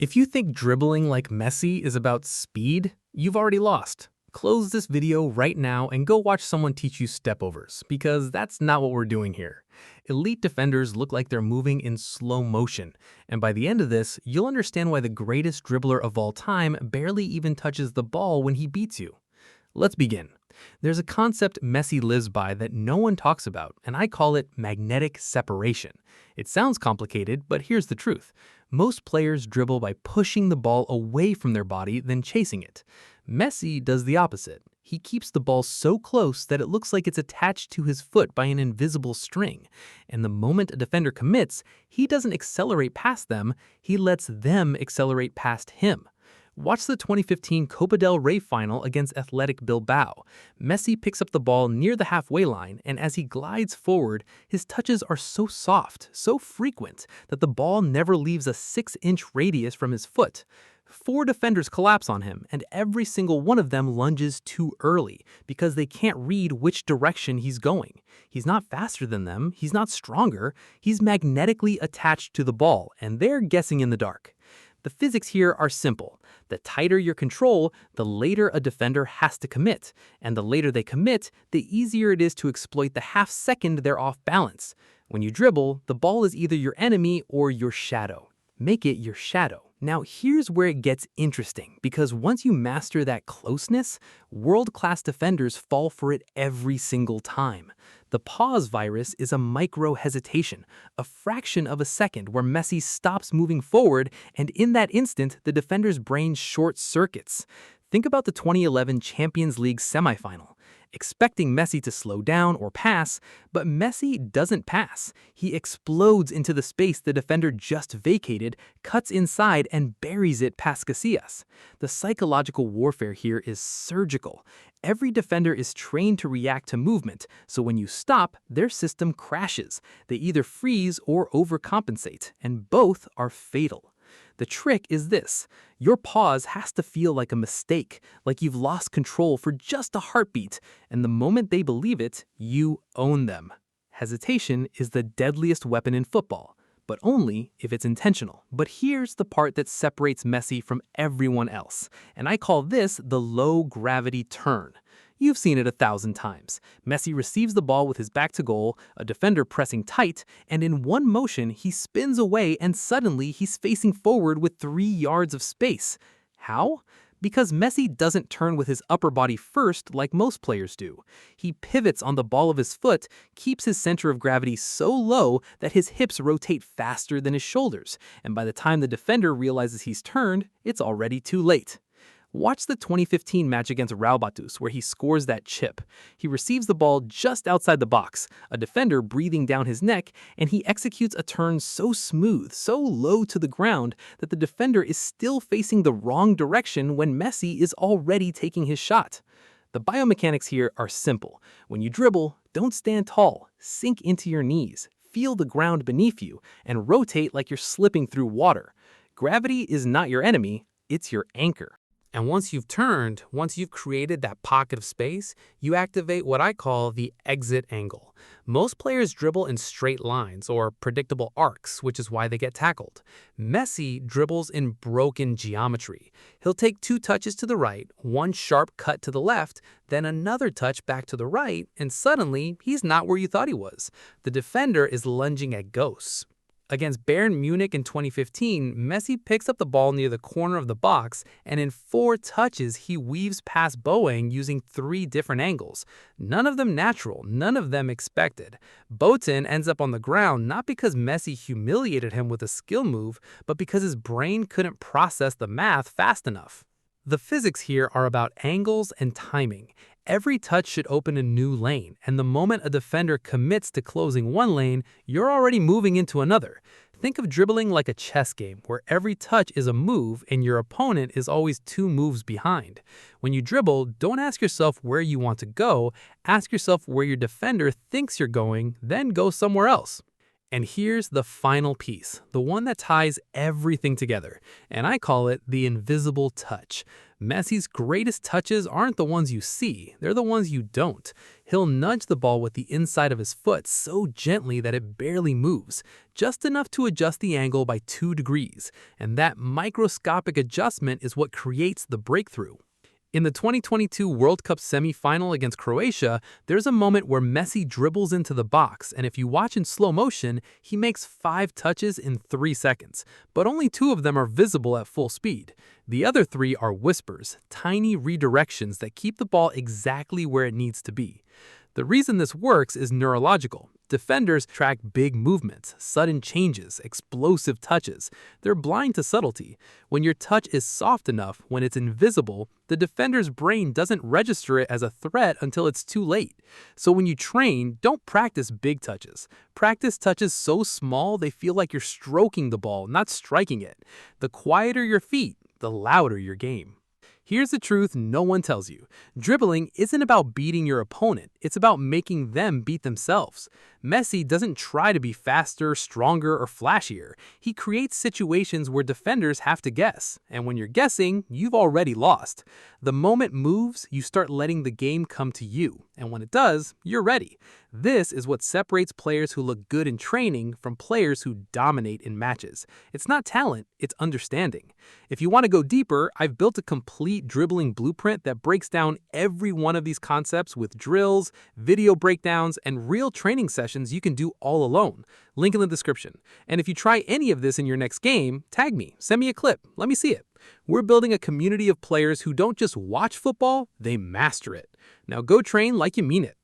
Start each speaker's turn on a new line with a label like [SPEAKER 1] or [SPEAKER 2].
[SPEAKER 1] If you think dribbling like Messi is about speed, you've already lost. Close this video right now and go watch someone teach you stepovers, because that's not what we're doing here. Elite defenders look like they're moving in slow motion, and by the end of this, you'll understand why the greatest dribbler of all time barely even touches the ball when he beats you. Let's begin. There's a concept Messi lives by that no one talks about, and I call it magnetic separation. It sounds complicated, but here's the truth. Most players dribble by pushing the ball away from their body than chasing it. Messi does the opposite. He keeps the ball so close that it looks like it's attached to his foot by an invisible string. And the moment a defender commits, he doesn't accelerate past them, he lets them accelerate past him. Watch the 2015 Copa del Rey final against Athletic Bilbao. Messi picks up the ball near the halfway line, and as he glides forward, his touches are so soft, so frequent, that the ball never leaves a 6-inch radius from his foot. 4 defenders collapse on him, and every single one of them lunges too early because they can't read which direction he's going. He's not faster than them, he's not stronger, he's magnetically attached to the ball, and they're guessing in the dark. The physics here are simple. The tighter your control, the later a defender has to commit. And the later they commit, the easier it is to exploit the half second they're off balance. When you dribble, the ball is either your enemy or your shadow. Make it your shadow. Now here's where it gets interesting, because once you master that closeness, world-class defenders fall for it every single time. The pause virus is a micro-hesitation, a fraction of a second where Messi stops moving forward, and in that instant, the defender's brain short-circuits. Think about the 2011 Champions League semifinal. Expecting Messi to slow down or pass, but Messi doesn't pass. He explodes into the space the defender just vacated, cuts inside, and buries it past Casillas. The psychological warfare here is surgical. Every defender is trained to react to movement, so when you stop, their system crashes. They either freeze or overcompensate, and both are fatal. The trick is this. Your pause has to feel like a mistake, like you've lost control for just a heartbeat, and the moment they believe it, you own them. Hesitation is the deadliest weapon in football, but only if it's intentional. But here's the part that separates Messi from everyone else, and I call this the low-gravity turn. You've seen it 1,000 times. Messi receives the ball with his back to goal, a defender pressing tight, and in one motion, he spins away and suddenly he's facing forward with 3 yards of space. How? Because Messi doesn't turn with his upper body first like most players do. He pivots on the ball of his foot, keeps his center of gravity so low that his hips rotate faster than his shoulders, and by the time the defender realizes he's turned, it's already too late. Watch the 2015 match against Real Batus where he scores that chip. He receives the ball just outside the box, a defender breathing down his neck, and he executes a turn so smooth, so low to the ground, that the defender is still facing the wrong direction when Messi is already taking his shot. The biomechanics here are simple. When you dribble, don't stand tall, sink into your knees, feel the ground beneath you, and rotate like you're slipping through water. Gravity is not your enemy, it's your anchor. And once you've turned, once you've created that pocket of space, you activate what I call the exit angle. Most players dribble in straight lines or predictable arcs, which is why they get tackled. Messi dribbles in broken geometry. He'll take 2 touches to the right, 1 sharp cut to the left, then another touch back to the right, and suddenly he's not where you thought he was. The defender is lunging at ghosts. Against Bayern Munich in 2015, Messi picks up the ball near the corner of the box, and in 4 touches, he weaves past Boateng using 3 different angles. None of them natural, none of them expected. Boateng ends up on the ground not because Messi humiliated him with a skill move, but because his brain couldn't process the math fast enough. The physics here are about angles and timing. Every touch should open a new lane, and the moment a defender commits to closing one lane, you're already moving into another. Think of dribbling like a chess game, where every touch is a move and your opponent is always 2 moves behind. When you dribble, don't ask yourself where you want to go, ask yourself where your defender thinks you're going, then go somewhere else. And here's the final piece, the one that ties everything together, and I call it the invisible touch. Messi's greatest touches aren't the ones you see, they're the ones you don't. He'll nudge the ball with the inside of his foot so gently that it barely moves, just enough to adjust the angle by 2 degrees, and that microscopic adjustment is what creates the breakthrough. In the 2022 World Cup semi-final against Croatia, there's a moment where Messi dribbles into the box, and if you watch in slow motion, he makes 5 touches in 3 seconds, but only 2 of them are visible at full speed. The other 3 are whispers, tiny redirections that keep the ball exactly where it needs to be. The reason this works is neurological. Defenders track big movements, sudden changes, explosive touches. They're blind to subtlety. When your touch is soft enough, when it's invisible, the defender's brain doesn't register it as a threat until it's too late. So when you train, don't practice big touches. Practice touches so small they feel like you're stroking the ball, not striking it. The quieter your feet, the louder your game. Here's the truth no one tells you. Dribbling isn't about beating your opponent, it's about making them beat themselves. Messi doesn't try to be faster, stronger, or flashier. He creates situations where defenders have to guess, and when you're guessing, you've already lost. The moment moves, you start letting the game come to you, and when it does, you're ready. This is what separates players who look good in training from players who dominate in matches. It's not talent, it's understanding. If you want to go deeper, I've built a complete dribbling blueprint that breaks down every one of these concepts with drills, video breakdowns, and real training sessions you can do all alone. Link in the description. And if you try any of this in your next game, tag me, send me a clip, let me see it. We're building a community of players who don't just watch football, they master it. Now go train like you mean it.